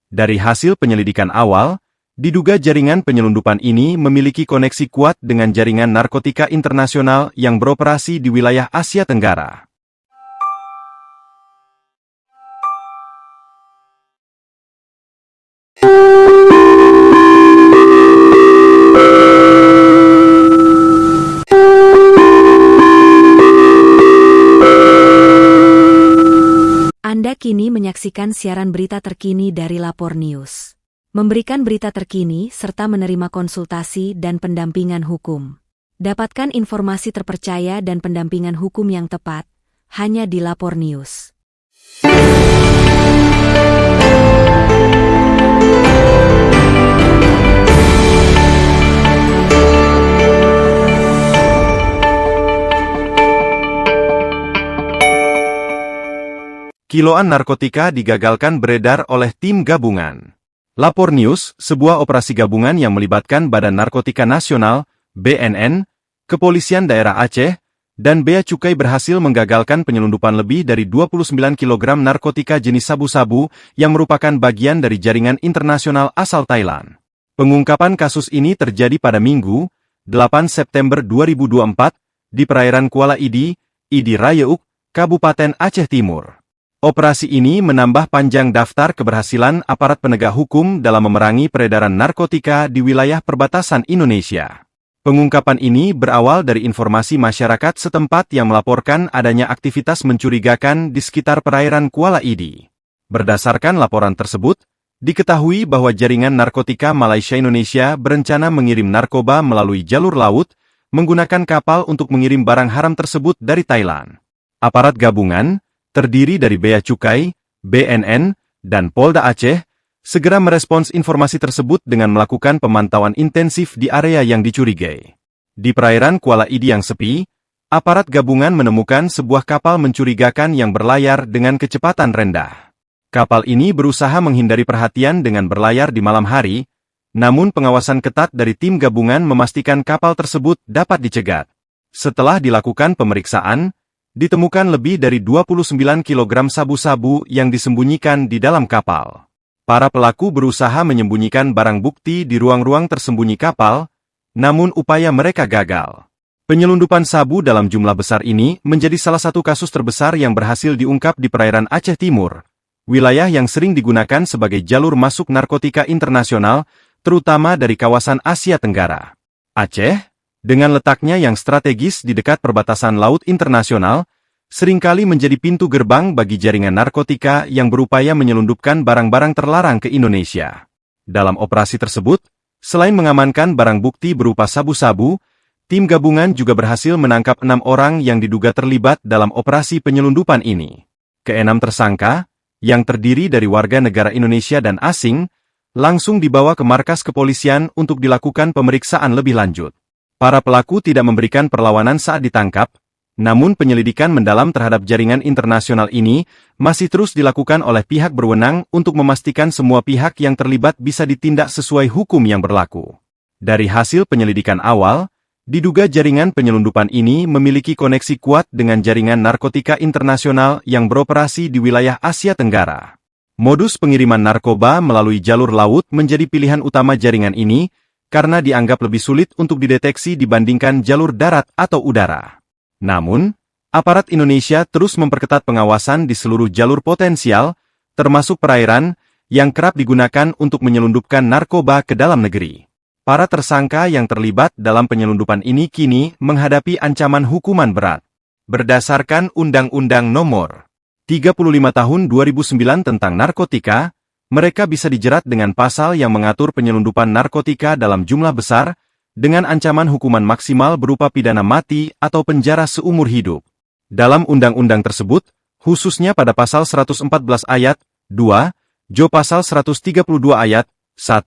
Dari hasil penyelidikan awal, diduga jaringan penyelundupan ini memiliki koneksi kuat dengan jaringan narkotika internasional yang beroperasi di wilayah Asia Tenggara. Anda kini menyaksikan siaran berita terkini dari Lapor News. Memberikan berita terkini serta menerima konsultasi dan pendampingan hukum. Dapatkan informasi terpercaya dan pendampingan hukum yang tepat hanya di Lapor News. Kiloan narkotika digagalkan beredar oleh tim gabungan. Lapor News, sebuah operasi gabungan yang melibatkan Badan Narkotika Nasional, BNN, Kepolisian Daerah Aceh, dan Bea Cukai berhasil menggagalkan penyelundupan lebih dari 29 kg narkotika jenis sabu-sabu yang merupakan bagian dari jaringan internasional asal Thailand. Pengungkapan kasus ini terjadi pada Minggu, 8 September 2024, di perairan Kuala Idi, Idi Rayeuk, Kabupaten Aceh Timur. Operasi ini menambah panjang daftar keberhasilan aparat penegak hukum dalam memerangi peredaran narkotika di wilayah perbatasan Indonesia. Pengungkapan ini berawal dari informasi masyarakat setempat yang melaporkan adanya aktivitas mencurigakan di sekitar perairan Kuala Idi. Berdasarkan laporan tersebut, diketahui bahwa jaringan narkotika Malaysia-Indonesia berencana mengirim narkoba melalui jalur laut, menggunakan kapal untuk mengirim barang haram tersebut dari Thailand. Aparat gabungan, terdiri dari Bea Cukai, BNN, dan Polda Aceh, segera merespons informasi tersebut dengan melakukan pemantauan intensif di area yang dicurigai. Di perairan Kuala Idi yang sepi, aparat gabungan menemukan sebuah kapal mencurigakan yang berlayar dengan kecepatan rendah. Kapal ini berusaha menghindari perhatian dengan berlayar di malam hari, namun pengawasan ketat dari tim gabungan memastikan kapal tersebut dapat dicegat. Setelah dilakukan pemeriksaan, ditemukan lebih dari 29 kg sabu-sabu yang disembunyikan di dalam kapal. Para pelaku berusaha menyembunyikan barang bukti di ruang-ruang tersembunyi kapal, namun upaya mereka gagal. Penyelundupan sabu dalam jumlah besar ini menjadi salah satu kasus terbesar yang berhasil diungkap di perairan Aceh Timur, wilayah yang sering digunakan sebagai jalur masuk narkotika internasional, terutama dari kawasan Asia Tenggara. Aceh, dengan letaknya yang strategis di dekat perbatasan laut internasional, seringkali menjadi pintu gerbang bagi jaringan narkotika yang berupaya menyelundupkan barang-barang terlarang ke Indonesia. Dalam operasi tersebut, selain mengamankan barang bukti berupa sabu-sabu, tim gabungan juga berhasil menangkap 6 orang yang diduga terlibat dalam operasi penyelundupan ini. Keenam tersangka, yang terdiri dari warga negara Indonesia dan asing, langsung dibawa ke markas kepolisian untuk dilakukan pemeriksaan lebih lanjut. Para pelaku tidak memberikan perlawanan saat ditangkap, namun penyelidikan mendalam terhadap jaringan internasional ini masih terus dilakukan oleh pihak berwenang untuk memastikan semua pihak yang terlibat bisa ditindak sesuai hukum yang berlaku. Dari hasil penyelidikan awal, diduga jaringan penyelundupan ini memiliki koneksi kuat dengan jaringan narkotika internasional yang beroperasi di wilayah Asia Tenggara. Modus pengiriman narkoba melalui jalur laut menjadi pilihan utama jaringan ini, karena dianggap lebih sulit untuk dideteksi dibandingkan jalur darat atau udara. Namun, aparat Indonesia terus memperketat pengawasan di seluruh jalur potensial, termasuk perairan, yang kerap digunakan untuk menyelundupkan narkoba ke dalam negeri. Para tersangka yang terlibat dalam penyelundupan ini kini menghadapi ancaman hukuman berat. Berdasarkan Undang-Undang Nomor 35 Tahun 2009 tentang narkotika, mereka bisa dijerat dengan pasal yang mengatur penyelundupan narkotika dalam jumlah besar, dengan ancaman hukuman maksimal berupa pidana mati atau penjara seumur hidup. Dalam undang-undang tersebut, khususnya pada pasal 114 ayat 2, Jo pasal 132 ayat 1,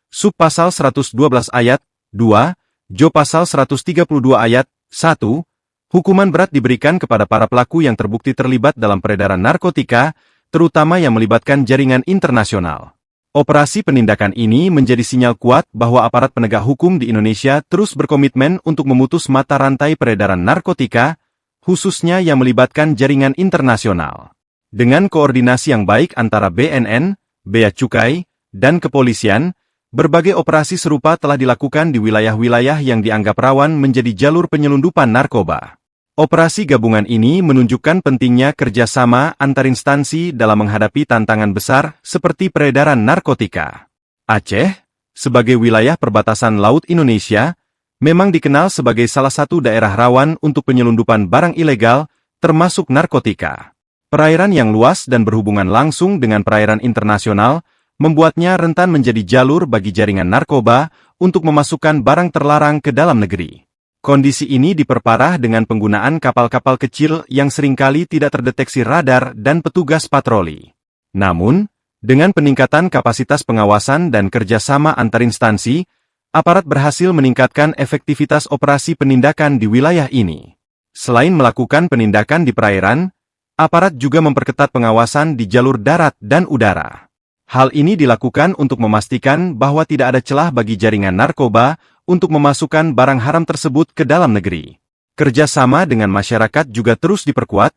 Sub pasal 112 ayat 2, Jo pasal 132 ayat 1, hukuman berat diberikan kepada para pelaku yang terbukti terlibat dalam peredaran narkotika, terutama yang melibatkan jaringan internasional. Operasi penindakan ini menjadi sinyal kuat bahwa aparat penegak hukum di Indonesia terus berkomitmen untuk memutus mata rantai peredaran narkotika, khususnya yang melibatkan jaringan internasional. Dengan koordinasi yang baik antara BNN, bea cukai, dan kepolisian, berbagai operasi serupa telah dilakukan di wilayah-wilayah yang dianggap rawan menjadi jalur penyelundupan narkoba. Operasi gabungan ini menunjukkan pentingnya kerjasama antar instansi dalam menghadapi tantangan besar seperti peredaran narkotika. Aceh, sebagai wilayah perbatasan Laut Indonesia, memang dikenal sebagai salah satu daerah rawan untuk penyelundupan barang ilegal, termasuk narkotika. Perairan yang luas dan berhubungan langsung dengan perairan internasional, membuatnya rentan menjadi jalur bagi jaringan narkoba untuk memasukkan barang terlarang ke dalam negeri. Kondisi ini diperparah dengan penggunaan kapal-kapal kecil yang seringkali tidak terdeteksi radar dan petugas patroli. Namun, dengan peningkatan kapasitas pengawasan dan kerjasama antar instansi, aparat berhasil meningkatkan efektivitas operasi penindakan di wilayah ini. Selain melakukan penindakan di perairan, aparat juga memperketat pengawasan di jalur darat dan udara. Hal ini dilakukan untuk memastikan bahwa tidak ada celah bagi jaringan narkoba untuk memasukkan barang haram tersebut ke dalam negeri. Kerjasama dengan masyarakat juga terus diperkuat,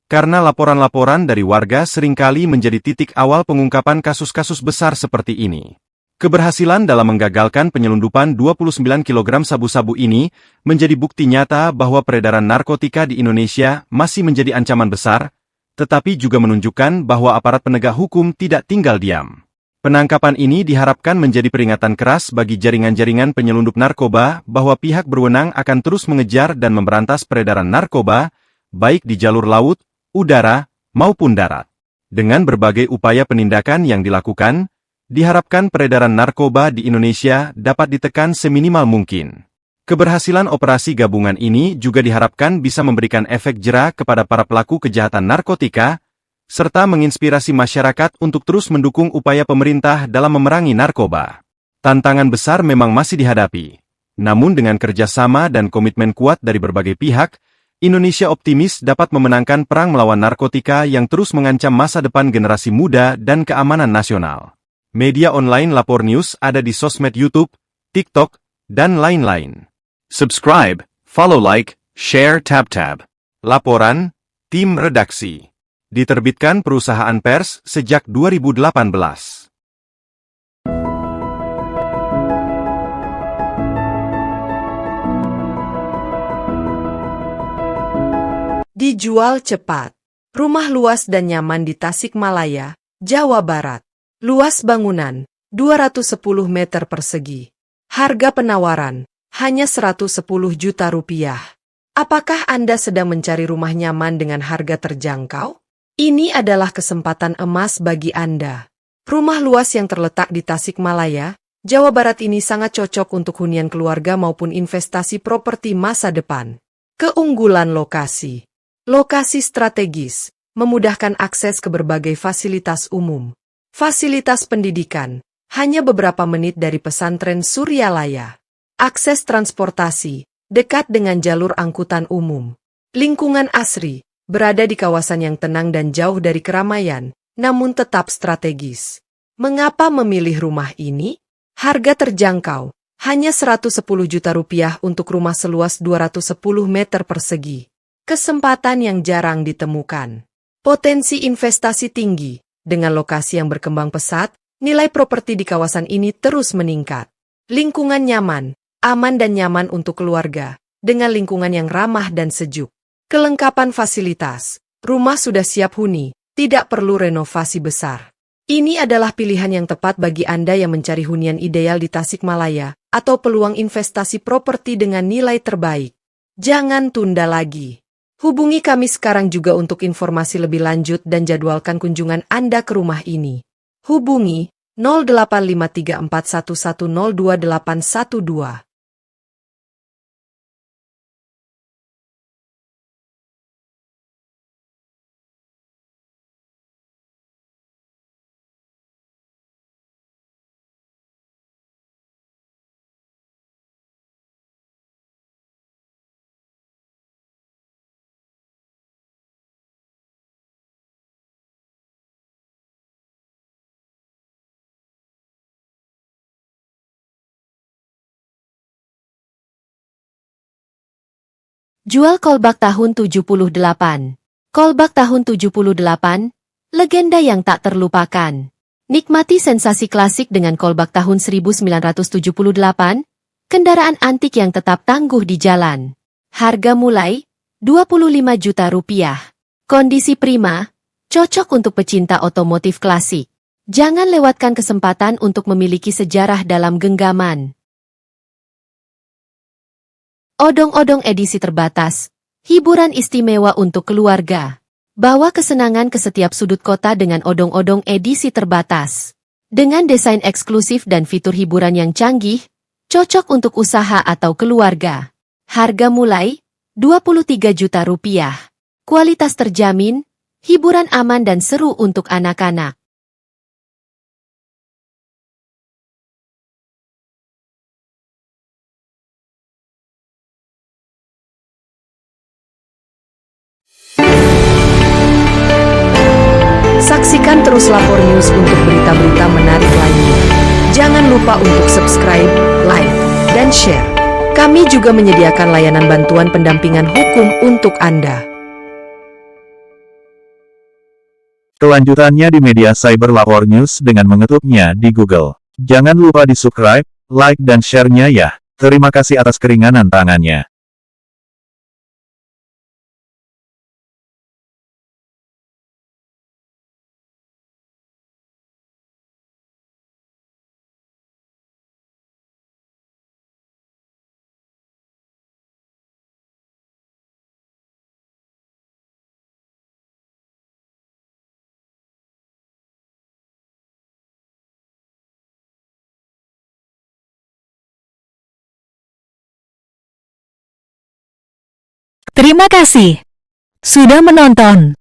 karena laporan-laporan dari warga seringkali menjadi titik awal pengungkapan kasus-kasus besar seperti ini. Keberhasilan dalam menggagalkan penyelundupan 29 kg sabu-sabu ini menjadi bukti nyata bahwa peredaran narkotika di Indonesia masih menjadi ancaman besar, tetapi juga menunjukkan bahwa aparat penegak hukum tidak tinggal diam. Penangkapan ini diharapkan menjadi peringatan keras bagi jaringan-jaringan penyelundup narkoba bahwa pihak berwenang akan terus mengejar dan memberantas peredaran narkoba, baik di jalur laut, udara, maupun darat. Dengan berbagai upaya penindakan yang dilakukan, diharapkan peredaran narkoba di Indonesia dapat ditekan seminimal mungkin. Keberhasilan operasi gabungan ini juga diharapkan bisa memberikan efek jera kepada para pelaku kejahatan narkotika, serta menginspirasi masyarakat untuk terus mendukung upaya pemerintah dalam memerangi narkoba. Tantangan besar memang masih dihadapi. Namun dengan kerjasama dan komitmen kuat dari berbagai pihak, Indonesia optimis dapat memenangkan perang melawan narkotika yang terus mengancam masa depan generasi muda dan keamanan nasional. Media online Lapor News ada di sosmed YouTube, TikTok, dan lain-lain. Subscribe, follow, like, share, tab. Laporan, Tim Redaksi. Diterbitkan perusahaan pers sejak 2018. Dijual cepat. Rumah luas dan nyaman di Tasikmalaya, Jawa Barat. Luas bangunan, 210 meter persegi. Harga penawaran, hanya 110 juta rupiah. Apakah Anda sedang mencari rumah nyaman dengan harga terjangkau? Ini adalah kesempatan emas bagi Anda. Rumah luas yang terletak di Tasikmalaya, Jawa Barat ini sangat cocok untuk hunian keluarga maupun investasi properti masa depan. Keunggulan lokasi. Lokasi strategis, memudahkan akses ke berbagai fasilitas umum. Fasilitas pendidikan, hanya beberapa menit dari pesantren Suryalaya. Akses transportasi, dekat dengan jalur angkutan umum. Lingkungan asri, berada di kawasan yang tenang dan jauh dari keramaian, namun tetap strategis. Mengapa memilih rumah ini? Harga terjangkau, hanya 110 juta rupiah untuk rumah seluas 210 meter persegi. Kesempatan yang jarang ditemukan. Potensi investasi tinggi, dengan lokasi yang berkembang pesat, nilai properti di kawasan ini terus meningkat. Lingkungan nyaman, aman dan nyaman untuk keluarga, dengan lingkungan yang ramah dan sejuk. Kelengkapan fasilitas, rumah sudah siap huni, tidak perlu renovasi besar. Ini adalah pilihan yang tepat bagi Anda yang mencari hunian ideal di Tasikmalaya, atau peluang investasi properti dengan nilai terbaik. Jangan tunda lagi. Hubungi kami sekarang juga untuk informasi lebih lanjut dan jadwalkan kunjungan Anda ke rumah ini. Hubungi 085341102812. Jual kolbak tahun 78. Kolbak tahun 78, legenda yang tak terlupakan. Nikmati sensasi klasik dengan kolbak tahun 1978, kendaraan antik yang tetap tangguh di jalan. Harga mulai Rp25 juta. Kondisi prima, cocok untuk pecinta otomotif klasik. Jangan lewatkan kesempatan untuk memiliki sejarah dalam genggaman. Odong-odong edisi terbatas, hiburan istimewa untuk keluarga. Bawa kesenangan ke setiap sudut kota dengan odong-odong edisi terbatas. Dengan desain eksklusif dan fitur hiburan yang canggih, cocok untuk usaha atau keluarga. Harga mulai Rp23 juta. Kualitas terjamin, hiburan aman dan seru untuk anak-anak. Saksikan terus Lapor News untuk berita-berita menarik lainnya. Jangan lupa untuk subscribe, like, dan share. Kami juga menyediakan layanan bantuan pendampingan hukum untuk Anda. Kelanjutannya di media cyber Lapor News dengan mengetupnya di Google. Jangan lupa di subscribe, like dan share-nya ya. Terima kasih atas keringanan tangannya. Terima kasih sudah menonton.